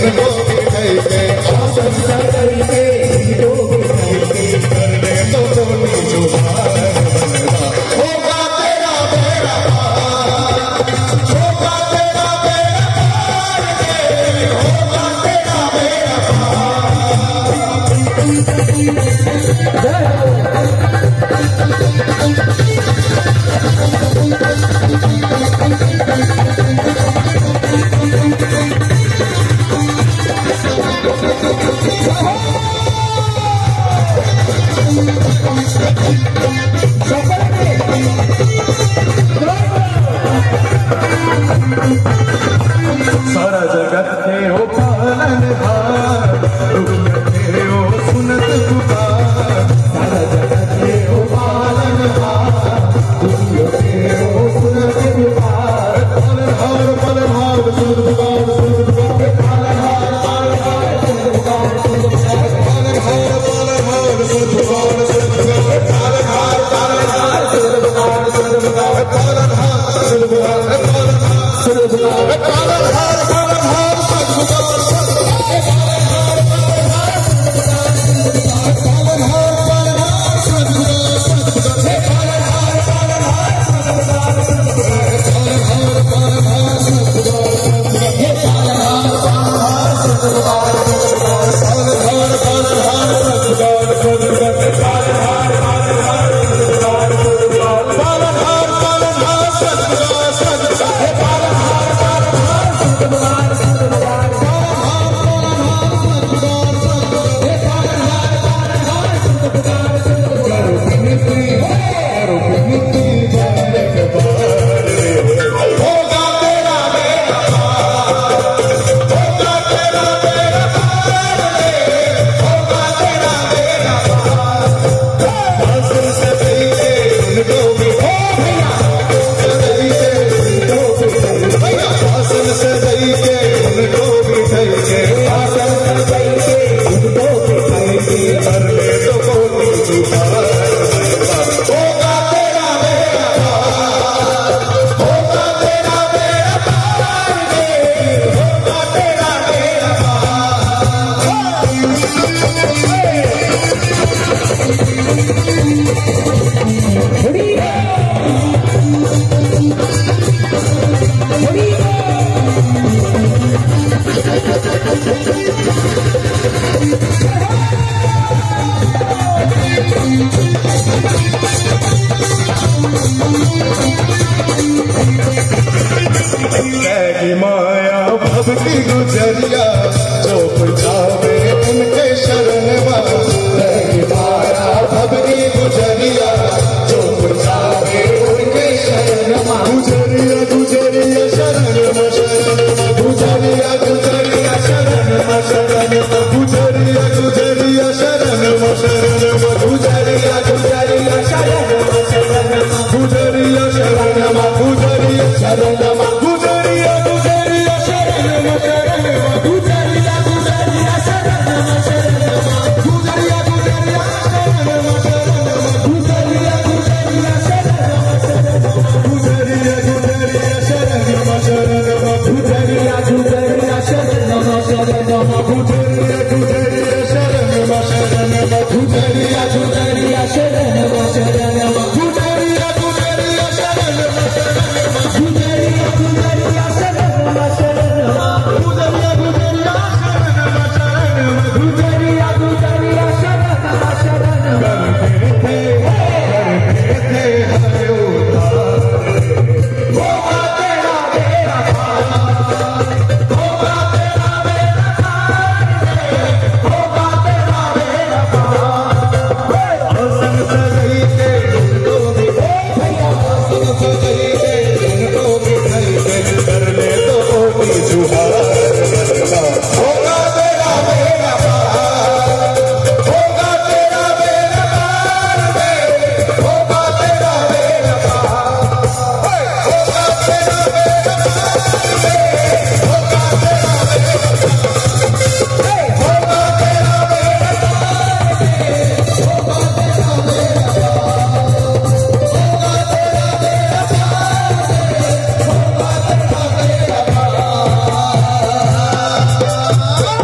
उनको बिठाई के आसन सजाई के उनको बिठाई के करने तो कोटी जो पार बनवा होगा तेरा बेड़ा पार होगा तेरा बेड़ा पार होगा तेरा बेड़ा पार सारा जगत थे ओ पालनहार दुनिया थे ओ सुनत पुकार सारा जगत थे ओ पालनहार दुनिया थे ओ सुनत पुकार पालनहार पालनहार सुनत पुकार सुनत पुकार पालनहार पालनहार सुनत पुकार सुनत पुकार पालनहार पालनहार सुनत पुकार सुनत पुकार पालनहार पालनहार सुनत पुकार सुनत पुकार पालनहार सुनत पुकार सुनत पुकार पालनहार माया भव की गुजरिया जो जावे उनके शरण माया भव की गुजरिया जो जावे उनके शरण गुजरिया गुजरिया शरण शरण गुजरिया गुजरिया शरण शरण गुजरिया गुजरिया शरण शरण गुजरिया गुजरिया शरण शरण गुजरिया शरण गुजरिया शरण गुजरिया गुजरिया शरण शरण गुजरिया गुजरिया शरण शरण गुजरिया गुजरिया शरण शरण गुजरिया गुजरिया शरण शरण गुजरिया गुजरिया शरण शरण गुजरिया गुजरिया शरण शरण गुजरिया गुजरिया शरण शरण गुजरिया गुजरिया शरण शरण गुजरिया गुजरिया शरण हार